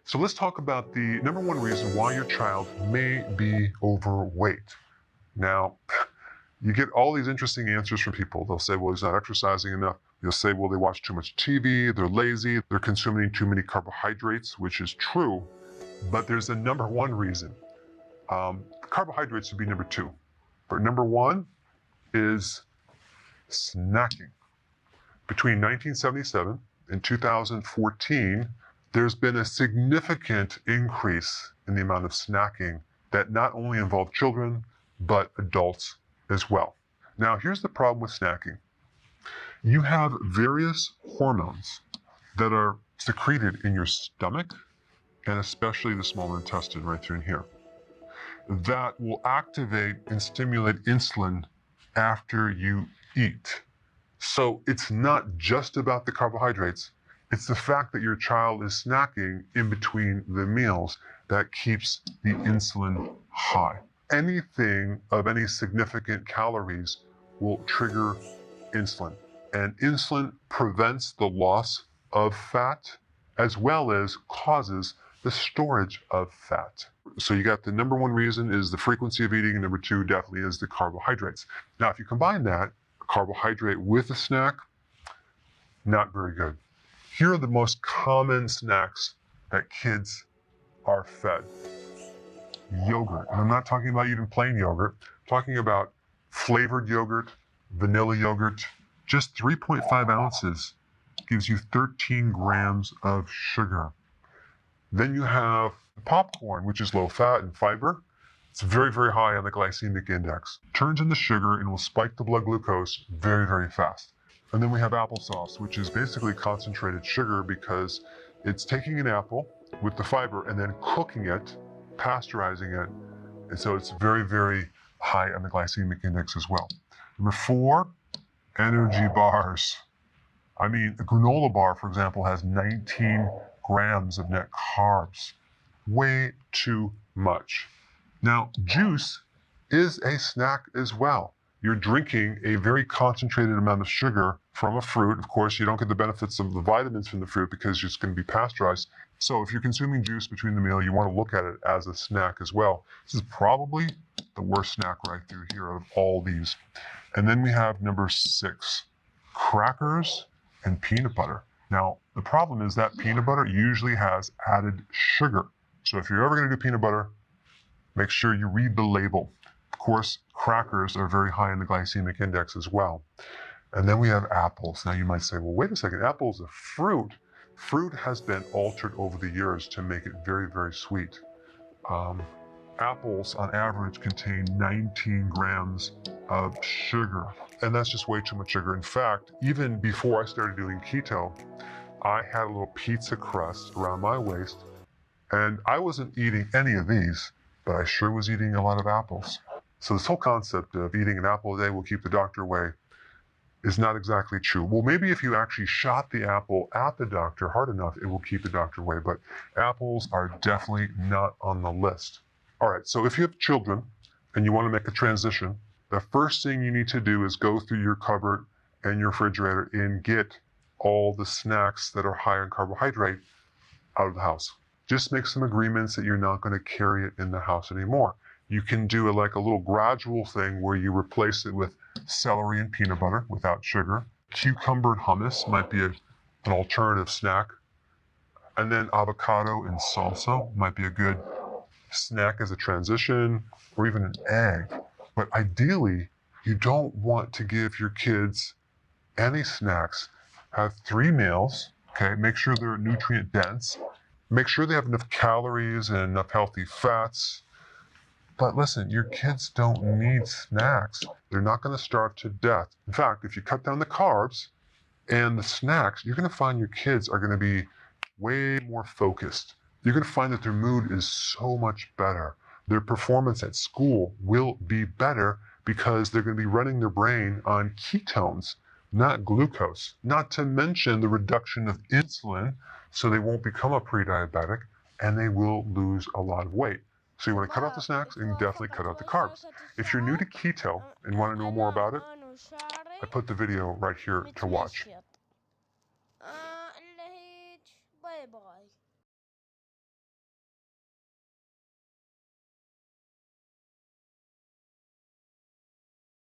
So let's talk about the number one reason why your child may be overweight. Now, you get all these interesting answers from people. They'll say, well, he's not exercising enough. You'll say, well, they watch too much TV, they're lazy, they're consuming too many carbohydrates, which is true, but there's a number one reason. Carbohydrates would be number two. But number one is snacking. Between 1977 and 2014, there's been a significant increase in the amount of snacking that not only involve children, but adults as well. Now, here's the problem with snacking. You have various hormones that are secreted in your stomach, and especially the small intestine right through in here, that will activate and stimulate insulin after you eat. So it's not just about the carbohydrates. It's the fact that your child is snacking in between the meals that keeps the insulin high. Anything of any significant calories will trigger insulin. And insulin prevents the loss of fat as well as causes the storage of fat. So you got the number one reason is the frequency of eating, and number two definitely is the carbohydrates. Now, if you combine that, carbohydrate with a snack, not very good. Here are the most common snacks that kids are fed. Yogurt, and I'm not talking about even plain yogurt, I'm talking about flavored yogurt, vanilla yogurt. Just 3.5 ounces gives you 13 grams of sugar. Then you have popcorn, which is low fat and fiber. It's very, very high on the glycemic index. Turns into sugar and will spike the blood glucose very, very fast. And then we have applesauce, which is basically concentrated sugar because it's taking an apple with the fiber and then cooking it, pasteurizing it. And so it's very, very high on the glycemic index as well. Number four, energy bars. I mean, a granola bar, for example, has 19 grams of net carbs. Way too much. Now, juice is a snack as well. You're drinking a very concentrated amount of sugar from a fruit. Of course, you don't get the benefits of the vitamins from the fruit because it's going to be pasteurized. So if you're consuming juice between the meal, you want to look at it as a snack as well. This is probably the worst snack right through here of all these. And then we have number six, crackers and peanut butter. Now, the problem is that peanut butter usually has added sugar. So if you're ever going to do peanut butter, make sure you read the label. Of course, crackers are very high in the glycemic index as well. And then we have apples. Now you might say, well, wait a second, apple is a fruit. Fruit has been altered over the years to make it very, very sweet. Apples on average contain 19 grams of sugar, and that's just way too much sugar. In fact, even before I started doing keto, I had a little pizza crust around my waist, and I wasn't eating any of these, but I sure was eating a lot of apples. So this whole concept of eating an apple a day will keep the doctor away is not exactly true. Well, maybe if you actually shot the apple at the doctor hard enough, it will keep the doctor away, but apples are definitely not on the list. All right, so if you have children and you want to make a transition, the first thing you need to do is go through your cupboard and your refrigerator and get all the snacks that are high in carbohydrate out of the house. Just make some agreements that you're not going to carry it in the house anymore. You can do like a little gradual thing where you replace it with celery and peanut butter without sugar. Cucumber and hummus might be an alternative snack. And then avocado and salsa might be a good snack as a transition, or even an egg. But ideally, you don't want to give your kids any snacks. Have 3 meals, okay? Make sure they're nutrient dense. Make sure they have enough calories and enough healthy fats. But listen, your kids don't need snacks. They're not going to starve to death. In fact, if you cut down the carbs and the snacks, you're going to find your kids are going to be way more focused. You're going to find that their mood is so much better. Their performance at school will be better because they're going to be running their brain on ketones, not glucose. Not to mention the reduction of insulin, so they won't become a pre-diabetic, and they will lose a lot of weight. So you want to cut out the snacks and definitely cut out the carbs. If you're new to keto and want to know more about it, I put the video right here to watch.